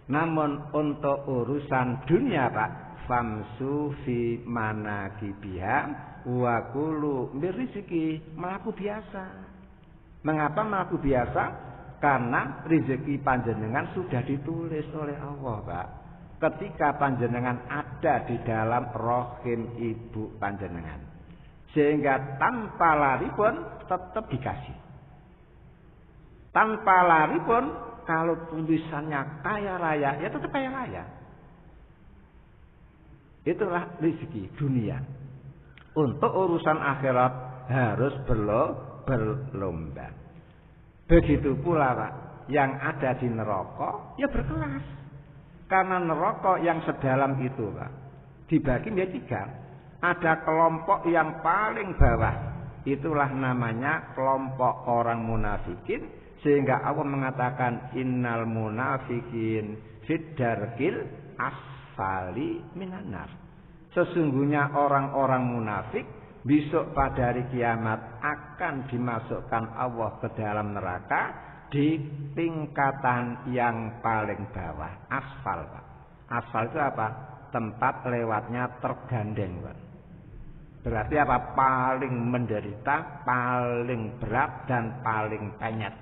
Speaker 1: Namun untuk urusan dunia Pak, famsu fi manakibiha wa kulu mirizki, melaku biasa. Mengapa melaku biasa? Karena rezeki panjenengan sudah ditulis oleh Allah Pak. Ketika panjenengan ada di dalam rahim ibu panjenengan, sehingga tanpa lari pun tetap dikasih. Tanpa lari pun kalau tulisannya kaya raya, ya tetap kaya raya. Itulah rezeki dunia. Untuk urusan akhirat harus berlomba. Begitu pula Pak, yang ada di neraka ya berkelas. Karena neraka yang sedalam itu Pak, dibagi menjadi 3. Ada kelompok yang paling bawah, itulah namanya kelompok orang munafikin. Sehingga Allah mengatakan innal munafikin fid darkil asfali minan nar. Sesungguhnya orang-orang munafik besok pada hari kiamat akan dimasukkan Allah ke dalam neraka di tingkatan yang paling bawah, asfal Pak. Asfal itu apa? Tempat lewatnya tergandeng Pak. Berarti apa? Paling menderita, paling berat dan paling penyet.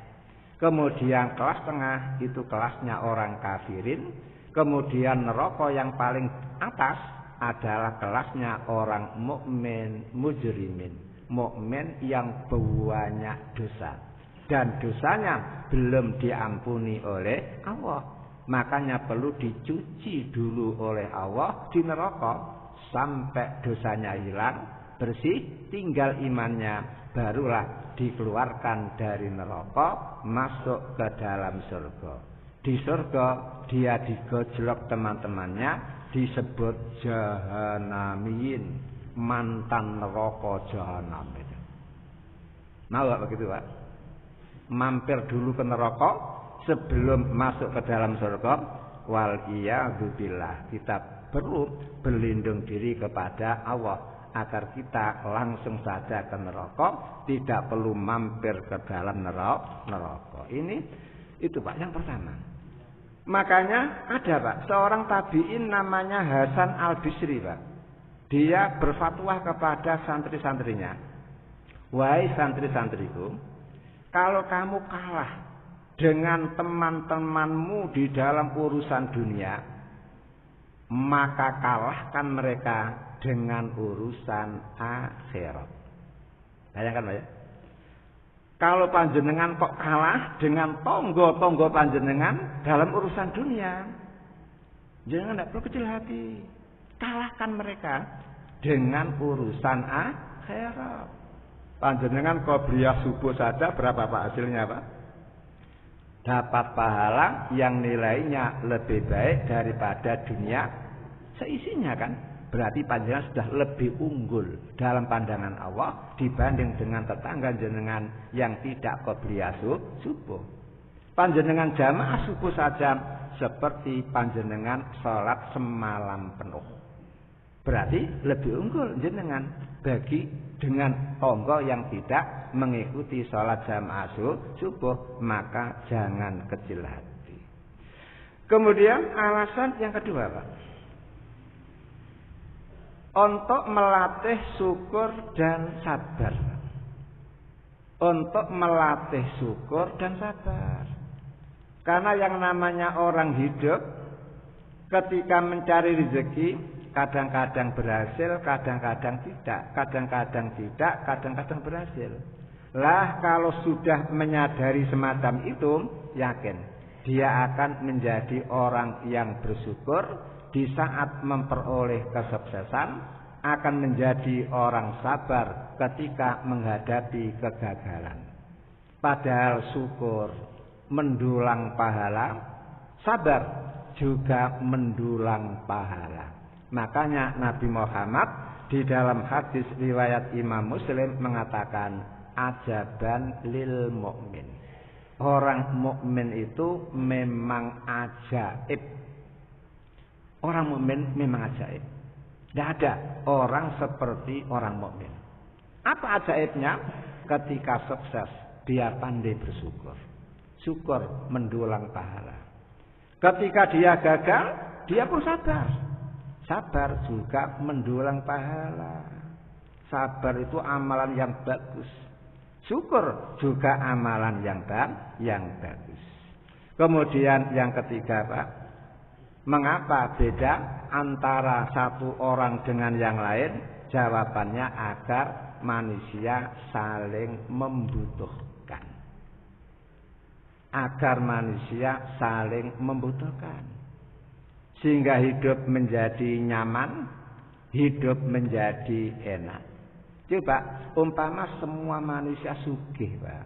Speaker 1: Kemudian kelas tengah itu kelasnya orang kafirin. Kemudian neraka yang paling atas adalah kelasnya orang mukmin mujrimin, mukmin yang banyak dosa dan dosanya belum diampuni oleh Allah. Makanya perlu dicuci dulu oleh Allah di neraka sampai dosanya hilang, bersih, tinggal imannya, barulah dikeluarkan dari neraka masuk ke dalam surga. Di surga dia digojlok teman-temannya, disebut jahanamiyin, mantan neraka jahanam itu. Mau gak begitu Pak? Mampir dulu ke neraka sebelum masuk ke dalam surga. Wal iyadzubillah, kita perlu berlindung diri kepada Allah agar kita langsung saja ke neraka, tidak perlu mampir ke dalam neraka. Ini itu Pak yang pertama. Makanya ada Pak, seorang tabi'in namanya Hasan Al-Bisri Pak. Dia berfatwa kepada santri-santrinya. Wahai santri-santriku, kalau kamu kalah dengan teman-temanmu di dalam urusan dunia, maka kalahkan mereka dengan urusan akhirat. Bayangkan Pak ya. Kalau panjenengan kok kalah dengan tonggo-tonggo panjenengan dalam urusan dunia, jangan tidak perlu kecil hati. Kalahkan mereka dengan urusan akhirat. Panjenengan qobliyah subuh saja berapa Pak hasilnya Pak? Dapat pahala yang nilainya lebih baik daripada dunia seisinya kan? Berarti panjenengan sudah lebih unggul dalam pandangan Allah dibanding dengan tetangga jenengan yang tidak qobliyah subuh. Panjenengan jamaah subuh saja seperti panjenengan sholat semalam penuh. Berarti lebih unggul jenengan bagi dengan tonggo yang tidak mengikuti sholat jamaah subuh, maka jangan kecil hati. Kemudian alasan yang kedua Pak, untuk melatih syukur dan sabar. Untuk melatih syukur dan sabar. Karena yang namanya orang hidup, ketika mencari rezeki, kadang-kadang berhasil, kadang-kadang tidak. Kadang-kadang tidak, kadang-kadang berhasil. Lah kalau sudah menyadari semacam itu, yakin dia akan menjadi orang yang bersyukur di saat memperoleh kesuksesan, akan menjadi orang sabar ketika menghadapi kegagalan. Padahal syukur mendulang pahala, sabar juga mendulang pahala. Makanya Nabi Muhammad di dalam hadis riwayat Imam Muslim mengatakan ajaban lil mukmin. Orang mukmin itu memang ajaib. Orang mukmin memang ajaib. Tidak ada orang seperti orang mukmin. Apa ajaibnya? Ketika sukses dia pandai bersyukur. Syukur mendulang pahala. Ketika dia gagal, dia pun sabar. Sabar juga mendulang pahala. Sabar itu amalan yang bagus. Syukur juga amalan yang bagus. Kemudian yang ketiga, Pak, mengapa beda antara satu orang dengan yang lain? Jawabannya agar manusia saling membutuhkan. Agar manusia saling membutuhkan. Sehingga hidup menjadi nyaman, hidup menjadi enak. Coba umpama semua manusia sugih, Pak.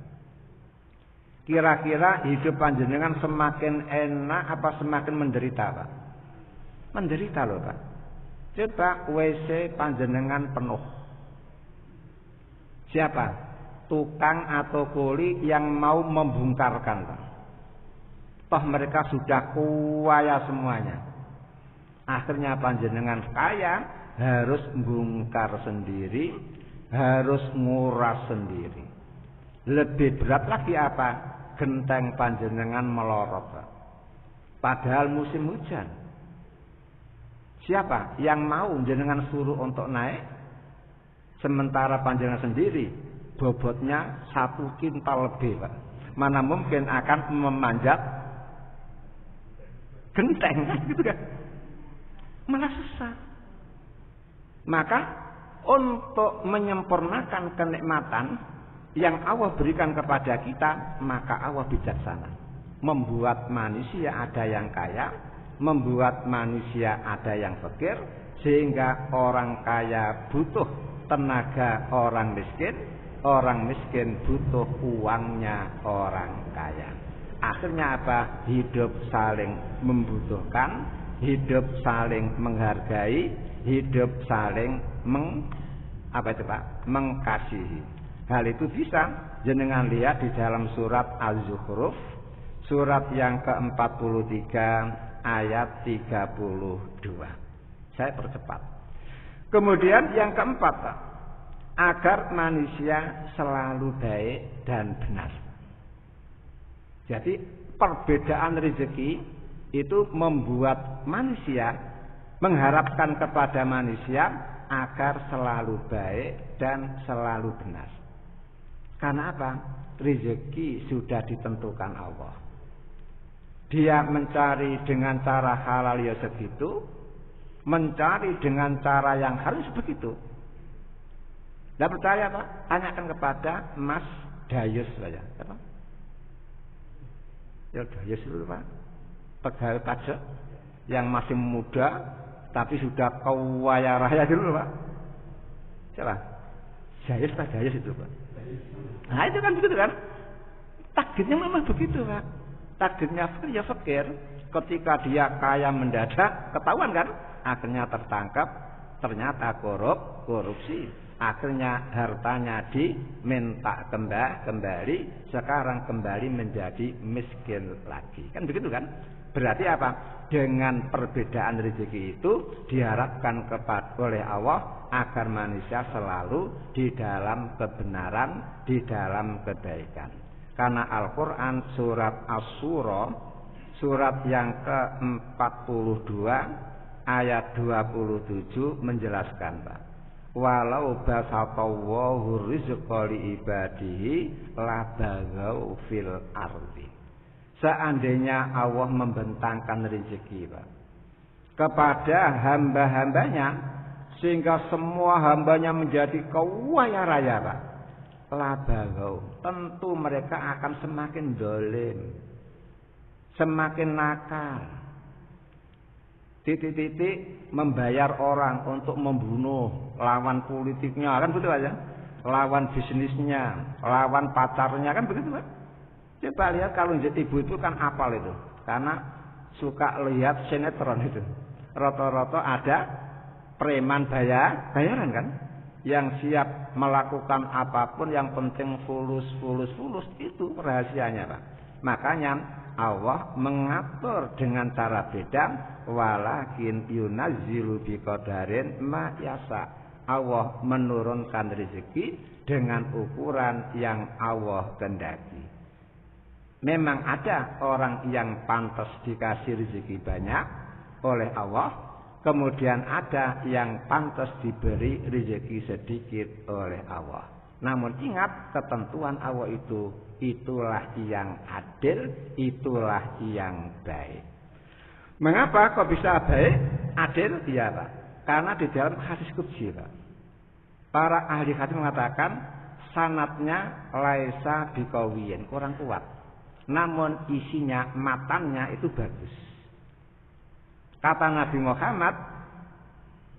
Speaker 1: Kira-kira hidup panjenengan semakin enak apa semakin menderita, Pak? Menderita loh, Pak. Coba WC panjenengan penuh. Siapa? Tukang atau kuli yang mau membongkarkan, Pak. Toh mereka sudah kaya semuanya. Akhirnya panjenengan kaya harus bongkar sendiri, harus nguras sendiri. Lebih berat lagi apa? Genteng panjenengan melorot, Pak. Padahal musim hujan. Siapa yang mau jenengan suruh untuk naik? Sementara panjenengan sendiri bobotnya 1 kintal lebih, Pak. Mana mungkin akan memanjat genteng, gitu kan? Malah susah. Maka untuk menyempurnakan kenikmatan yang Allah berikan kepada kita, maka Allah bijaksana. Membuat manusia ada yang kaya, membuat manusia ada yang fakir, sehingga orang kaya butuh tenaga orang miskin butuh uangnya orang kaya. Akhirnya apa? Hidup saling membutuhkan, hidup saling menghargai, hidup saling mengkasihi. Hal itu bisa jenengan lihat di dalam surat Az-Zukhruf, surat yang ke-43 ayat 32. Saya percepat. Kemudian yang keempat, Pak, agar manusia selalu baik dan benar. Jadi perbedaan rezeki itu membuat manusia mengharapkan kepada manusia agar selalu baik dan selalu benar. Karena apa? Rezeki sudah ditentukan Allah. Dia mencari dengan cara halal ya segitu, mencari dengan cara yang harus begitu. Tidak percaya, Pak? Tanyakan kepada Mas Dayus saja. Apa? Ya Dayus dulu, Pak. Pegawai pajak yang masih muda tapi sudah kaya raya dulu, Pak. Siapa? Dayus, Pak Dayus itu, Pak. Nah itu kan begitu kan? Takdirnya memang begitu, Pak. Takdirnya fakir ya fakir. Ketika dia kaya mendadak, ketahuan kan? Akhirnya tertangkap, ternyata korupsi. Akhirnya hartanya diminta kembali, sekarang kembali menjadi miskin lagi. Kan begitu kan? Berarti apa? Dengan perbedaan rezeki itu diharapkan oleh Allah agar manusia selalu di dalam kebenaran, di dalam kebaikan. Karena Al-Quran surat Asy-Syura, surat yang ke-42 ayat 27 menjelaskan, Pak. Walau basatallahu rizqa li ibadihi labagau fil ardi. Seandainya Allah membentangkan rezeki, Pak, kepada hamba-hambanya, sehingga semua hambanya menjadi kaya raya, Pak, labagau, tentu mereka akan semakin dolim, semakin nakal. titik-titik membayar orang untuk membunuh lawan politiknya, kan begitu aja. Lawan bisnisnya, lawan pacarnya, kan begitu kan. Coba lihat kalau jadi ibu itu kan apal itu. Karena suka lihat sinetron itu. Rata-rata ada preman bayaran kan. Yang siap melakukan apapun yang penting fulus itu rahasianya, Pak. Makanya Allah mengatur dengan cara beda, walakin yunazzilu biqadarin ma yasa. Allah menurunkan rezeki dengan ukuran yang Allah kehendaki. Memang ada orang yang pantas dikasih rezeki banyak oleh Allah, kemudian ada yang pantas diberi rezeki sedikit oleh Allah. Namun ingat, ketentuan Allah itulah yang adil, itulah yang baik. Mengapa kok bisa baik, adil? Iya, Pak. Karena di dalam hadis qudsi, Pak, para ahli hadis mengatakan sanadnya laisa biqawiyin, kurang kuat. Namun isinya, matannya itu bagus. Kata Nabi Muhammad,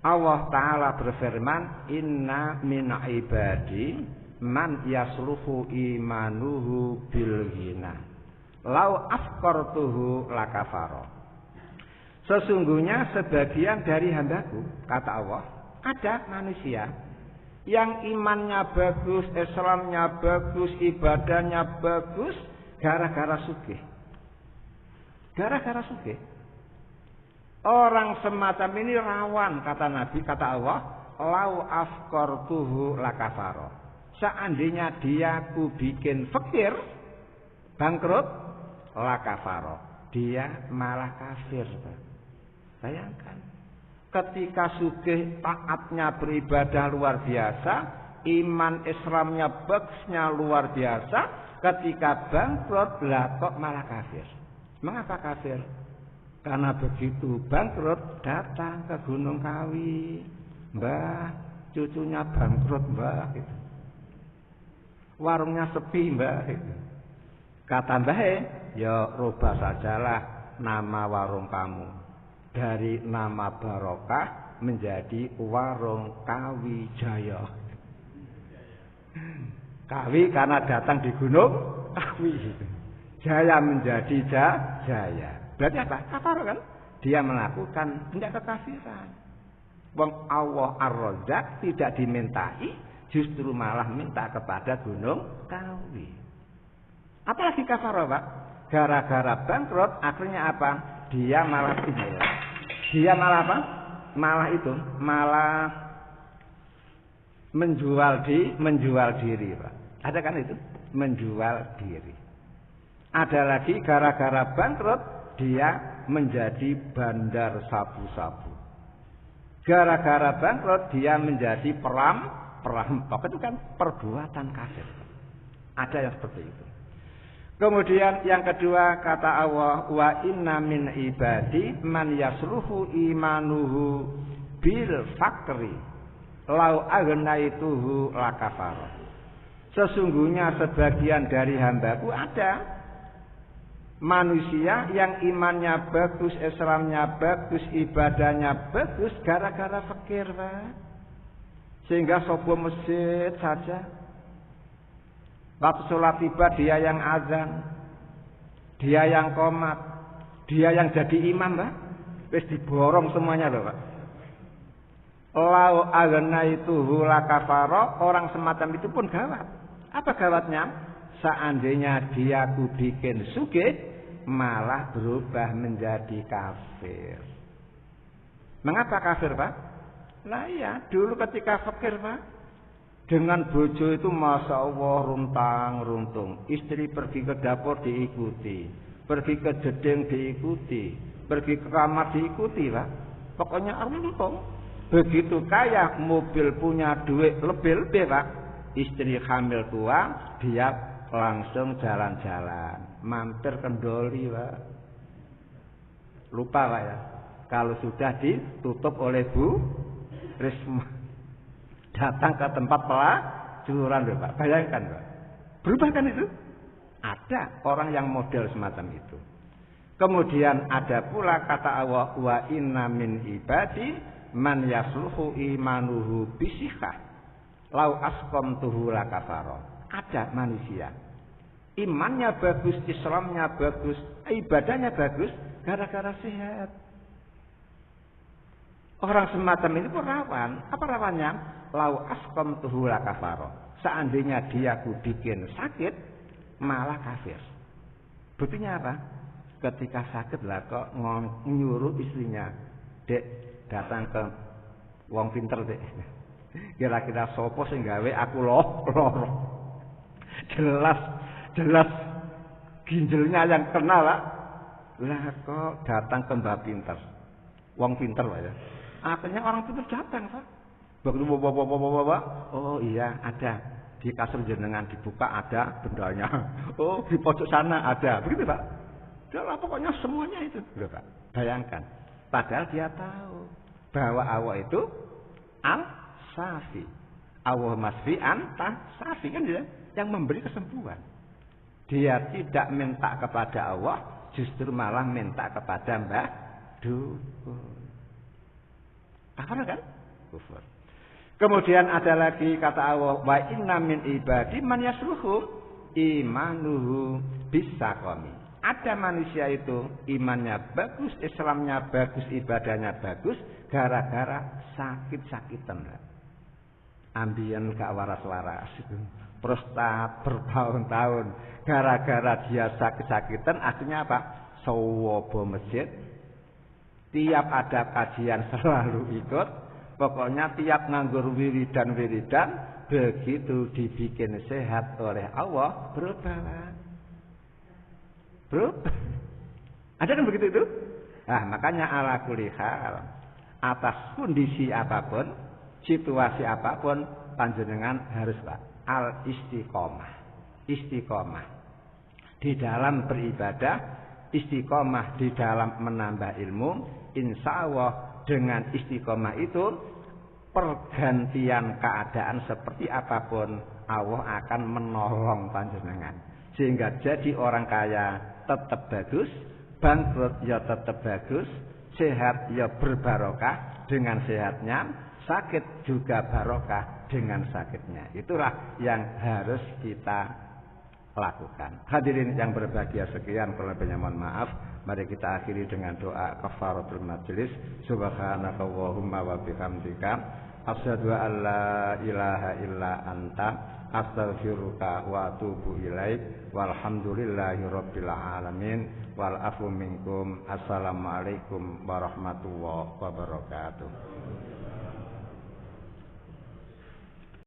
Speaker 1: Allah Ta'ala berfirman, inna min ibadi man yasluhu imanuhu bil ghina lau afqartuhu lakafaro. Sesungguhnya sebagian dari hambaku, kata Allah, ada manusia yang imannya bagus, Islamnya bagus, ibadahnya bagus, gara-gara sugih. Gara-gara sugih. Orang semacam ini rawan, kata Nabi, kata Allah, lau afqartuhu lakafaro. Seandainya dia ku bikin fakir, bangkrut, lakafaro, dia malah kafir. Bayangkan, ketika sugih taatnya beribadah luar biasa, iman Islamnya bagusnya luar biasa, ketika bangkrut lah kok malah kafir. Mengapa kafir? Karena begitu bangkrut datang ke Gunung Kawi, Mbah, cucunya bangkrut, Mbah, gitu. Warungnya sepi, Mbah, gitu. Kata Mbah, ya rubah sajalah nama warung kamu. Dari nama Barokah menjadi Warung Kawi Jaya. Kawi karena datang di Gunung Kawi. Jaya menjadi Jaya. Berarti apa? Kafar kan? Dia melakukan tindak kekafiran. Wong Allah Ar-Razzaq tidak dimintai, justru malah minta kepada Gunung Kawi. Apalagi kafar, Pak? Gara-gara bangkrut akhirnya apa? Dia malah Dia malah apa? Malah menjual diri, Pak. Ada kan itu? Menjual diri. Ada lagi gara-gara bangkrut dia menjadi bandar sabu-sabu. Gara-gara bangkrut dia menjadi perampok. Itu kan perbuatan kafir. Ada yang seperti itu. Kemudian yang kedua kata Allah, wa inna min ibadi man yasluhu imanuhu bil fakri lau agnaituhu lakafar. Sesungguhnya sebagian dari hambaku ada manusia yang imannya bagus, Islamnya bagus, ibadahnya bagus, gara-gara fakir, Pak. Sehingga sebuah masjid saja waktu sholat tiba dia yang azan, dia yang qomat, dia yang jadi imam, Pak. Wis diborong semuanya loh, Pak. Lau agnaituhu lakafaro, orang semacam itu pun gawat. Apa gawatnya? Seandainya dia ku bikin sugih, malah berubah menjadi kafir. Mengapa kafir, Pak? Nah iya, dulu ketika fakir, Pak, dengan bojo itu masya Allah runtang-runtung. Istri pergi ke dapur diikuti, pergi ke jeding diikuti, pergi ke kamar diikuti, Pak. Pokoknya runtung. Begitu kaya, mobil punya duit lebih-lebih, Pak. Istri hamil tua, dia langsung jalan-jalan, mampir ke Doli, Pak. Lupa, Pak, ya. Kalau sudah ditutup oleh Bu Risma, datang ke tempat pelacuran, Pak. Bayangkan, Pak. Berubah kan itu? Ada orang yang model semacam itu. Kemudian ada pula kata Allah wa inna min ibadi man yasluhu imanuhu bisihah lau asqamtuhu lakafaro. Ada manusia imannya bagus, Islamnya bagus, ibadahnya bagus gara-gara sehat. Orang semacam ini pun rawan. Apa rawannya? Lau asqamtuhu lakafaro. Seandainya dia ku bikin sakit malah kafir. Buktinya apa? Ketika sakit lah kok nyuruh istrinya, "Dek, datang ke wong pinter, Dek. Kira-kira sopo sing gawe aku loro." Jelas ginjalnya yang kena, Pak. Lah kok datang ke Mbak pinter. Wong pinter, Pak ya. Akhirnya orang pinter datang, Pak. Begitu bawa. Oh iya, ada. Di kasur jenengan dibuka ada bendanya. Oh, di pojok sana ada. Begitu, Pak. Lah pokoknya semuanya itu. Loh, Pak. Bayangkan. Padahal dia tahu bahwa Allah itu Al-Safi. Allah masfi anta safi kan dia yang memberi kesembuhan. Dia tidak minta kepada Allah, justru malah minta kepada Mbah Dukun. Kafir kan? Kufur. Kemudian ada lagi kata Allah wa inna min ibadi man yasluhu imanuhu bisaqami. Ada manusia itu imannya bagus, Islamnya bagus, ibadahnya bagus gara-gara sakit-sakitan. Ambien gak waras-waras itu. Prostat bertahun-tahun gara-gara dia sakit-sakitan akhirnya apa? Sawobo masjid. Tiap ada kajian selalu ikut. Pokoknya tiap nganggur wiridan begitu dibikin sehat oleh Allah berubah. Bro, ada kan begitu itu? Nah, makanya ala kulli hal, atas kondisi apapun, situasi apapun, panjenengan harus al istiqomah. Istiqomah di dalam beribadah, istiqomah di dalam menambah ilmu. Insya Allah dengan istiqomah itu pergantian keadaan seperti apapun Allah akan menolong panjenengan sehingga jadi orang kaya tetap bagus, bangkrut ya tetap bagus, sehat ya berbarokah dengan sehatnya, sakit juga barokah dengan sakitnya. Itulah yang harus kita lakukan. Hadirin yang berbahagia, sekian, kalau lebihnya mohon maaf. Mari kita akhiri dengan doa kafaratul majelis. Subhanakallahumma wa bihamdika asyhadu an la ilaha illa anta astaghfiruka wa atubu ilaik. Walhamdulillahi rabbil alamin. Wal afu minkum. Assalamualaikum warahmatullahi wabarakatuh.